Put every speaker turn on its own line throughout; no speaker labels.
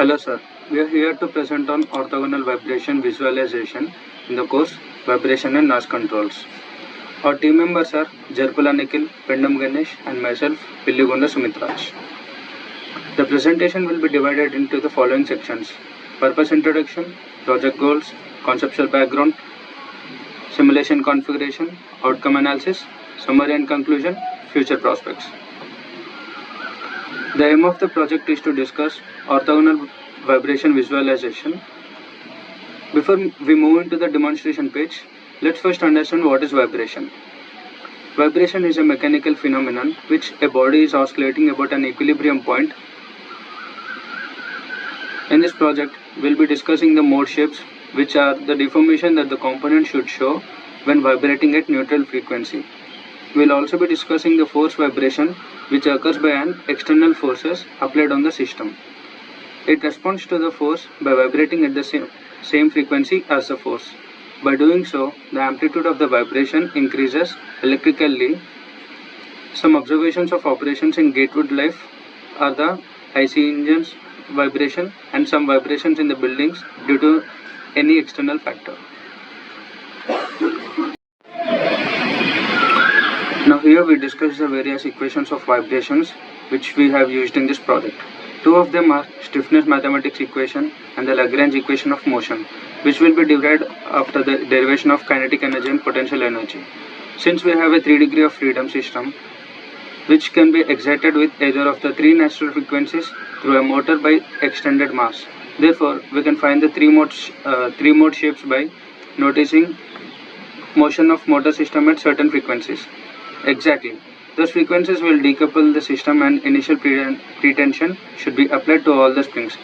Hello sir, we are here to present on orthogonal vibration visualization in the course Vibration and Noise Controls. Our team members are Jarpula Nikhil, Pendam Ganesh and myself Pilligunda Sumitraj. The presentation will be divided into the following sections: Purpose Introduction, Project Goals, Conceptual Background, Simulation Configuration, Outcome Analysis, Summary and Conclusion, Future Prospects. The aim of the project is to discuss orthogonal vibration visualization. Before we move into the demonstration page, let's first understand what is vibration. Vibration is a mechanical phenomenon which a body is oscillating about an equilibrium point. In this project, we'll be discussing the mode shapes, which are the deformation that the component should show when vibrating at neutral frequency. We'll also be discussing the force vibration, which occurs by an external forces applied on the system. It responds to the force by vibrating at the same frequency as the force. By doing so, the amplitude of the vibration increases electrically. Some observations of operations in Gatewood Life are the IC engines vibration and some vibrations in the buildings due to any external factor. Now here we discuss the various equations of vibrations which we have used in this project. Two of them are stiffness mathematics equation and the Lagrange equation of motion, which will be derived after the derivation of kinetic energy and potential energy. Since we have a 3 degree of freedom system, which can be excited with either of the 3 natural frequencies through a motor by extended mass. Therefore, we can find the three mode shapes by noticing motion of motor system at certain frequencies. Exactly. Those frequencies will decouple the system and initial pretension should be applied to all the springs.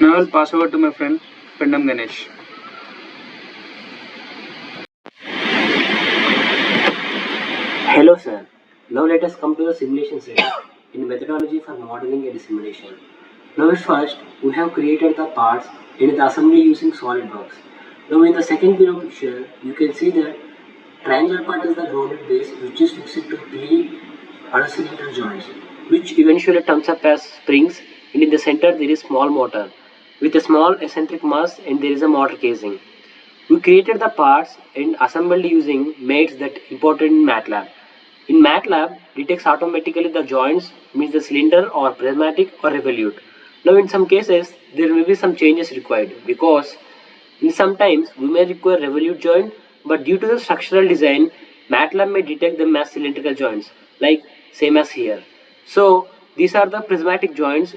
Now I will pass over to my friend Pendam Ganesh.
Hello sir. Now let us come to the simulation section in methodology for modeling and simulation. Now at first we have created the parts in the assembly using SolidWorks. Now in the second below picture you can see that triangular part is the grounded base which is fixed to 3 horizontal joints which eventually turns up as springs, and in the center there is small motor with a small eccentric mass and there is a motor casing. We created the parts and assembled using mates that imported in MATLAB. In MATLAB, detects automatically the joints, means the cylinder or prismatic or revolute. Now in some cases, there may be some changes required because in sometimes we may require revolute joint, but due to the structural design, MATLAB may detect them as cylindrical joints, like same as here. So these are the prismatic joints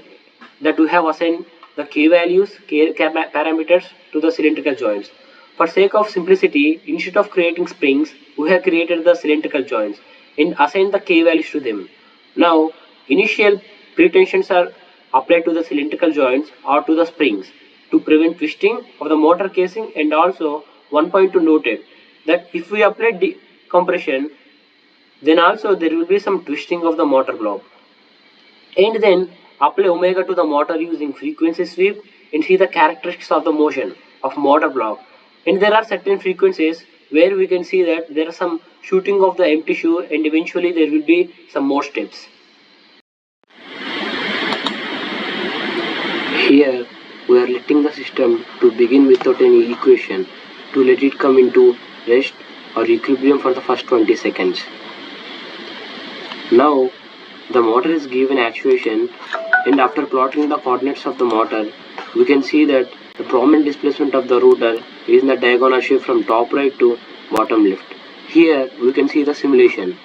that we have assigned the k values, k parameters to the cylindrical joints. For sake of simplicity, instead of creating springs, we have created the cylindrical joints and assigned the k values to them. Now, initial pretensions are applied to the cylindrical joints or to the springs to prevent twisting of the motor casing, and also one point to note it that if we apply decompression, then also there will be some twisting of the motor block. And then apply omega to the motor using frequency sweep and see the characteristics of the motion of motor block. And there are certain frequencies where we can see that there are some shooting of the empty tissue and eventually there will be some more steps. Here we are letting the system to begin without any equation to let it come into rest or equilibrium for the first 20 seconds. Now the motor is given actuation, and after plotting the coordinates of the motor, we can see that the prominent displacement of the rotor is in the diagonal shape from top right to bottom left. Here we can see the simulation.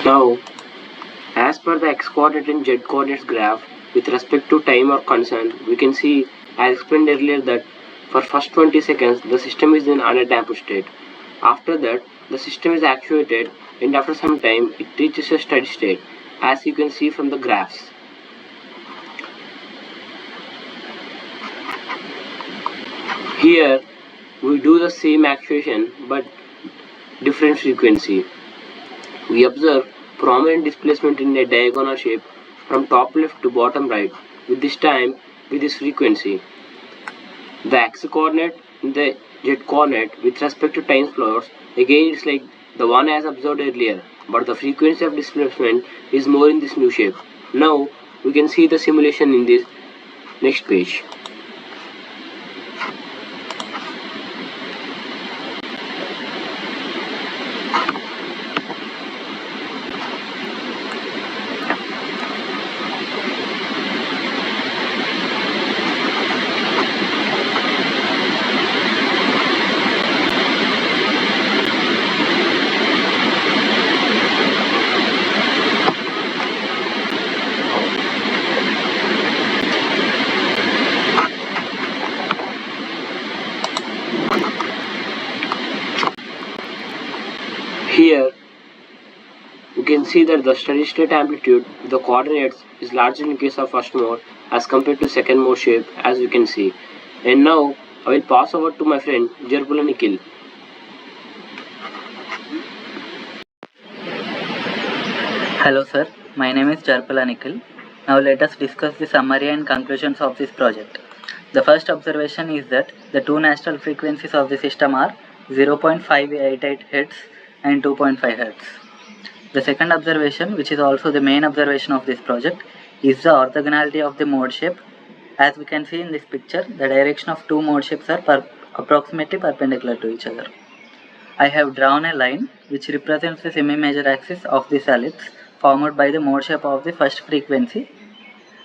Now, as per the x coordinate and z coordinates graph with respect to time or constant, we can see, as explained earlier, that for first 20 seconds the system is in undamped state. After that the system is actuated, and after some time it reaches a steady state, as you can see from the graphs. Here we do the same actuation but different frequency. We observe prominent displacement in a diagonal shape from top left to bottom right with this time with this frequency. The x coordinate and the z coordinate with respect to time slots, again it's like the one as observed earlier, but the frequency of displacement is more in this new shape. Now we can see the simulation in this next page. Here you can see that the steady state amplitude with the coordinates is larger in case of first mode as compared to second mode shape, as you can see. And now I will pass over to my friend Jarpula Nikhil.
Hello sir, my name is Jarpala Nikhil. Now let us discuss the summary and conclusions of this project. The first observation is that the two natural frequencies of the system are 0.588 Hz and 2.5 Hz. The second observation, which is also the main observation of this project, is the orthogonality of the mode shape. As we can see in this picture, the direction of two mode shapes are approximately perpendicular to each other. I have drawn a line which represents the semi-major axis of this ellipse formed by the mode shape of the first frequency,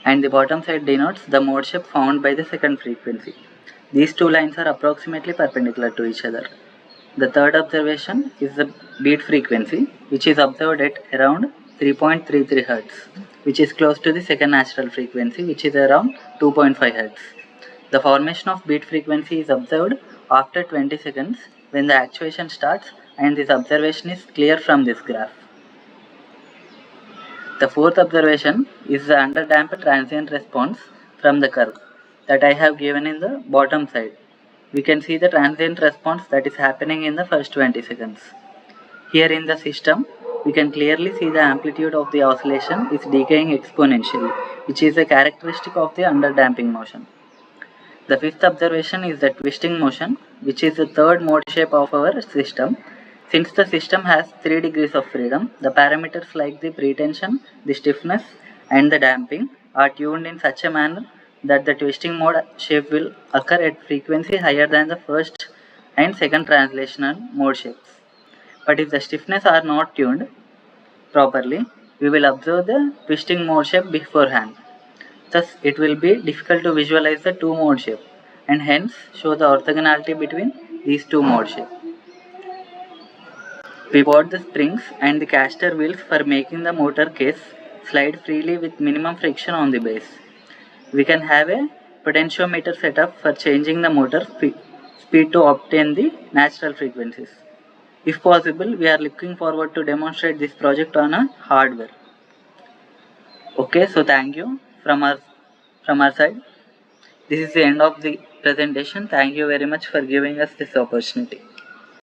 and the bottom side denotes the mode shape found by the second frequency. These two lines are approximately perpendicular to each other. The third observation is the beat frequency, which is observed at around 3.33 Hz, which is close to the second natural frequency, which is around 2.5 Hz. The formation of beat frequency is observed after 20 seconds when the actuation starts, and this observation is clear from this graph. The fourth observation is the underdamped transient response from the curve that I have given in the bottom side. We can see the transient response that is happening in the first 20 seconds. Here in the system, we can clearly see the amplitude of the oscillation is decaying exponentially, which is a characteristic of the underdamping motion. The fifth observation is the twisting motion, which is the third mode shape of our system. Since the system has 3 degrees of freedom, the parameters like the pretension, the stiffness, and the damping are tuned in such a manner that the twisting mode shape will occur at frequency higher than the first and second translational mode shapes. But if the stiffness are not tuned properly, we will observe the twisting mode shape beforehand. Thus, it will be difficult to visualize the two mode shape and hence show the orthogonality between these two mode shapes. We bought the springs and the caster wheels for making the motor case slide freely with minimum friction on the base. We can have a potentiometer setup for changing the motor speed to obtain the natural frequencies. If possible, we are looking forward to demonstrate this project on a hardware. Okay, so thank you from our side. This is the end of the presentation. Thank you very much for giving us this opportunity.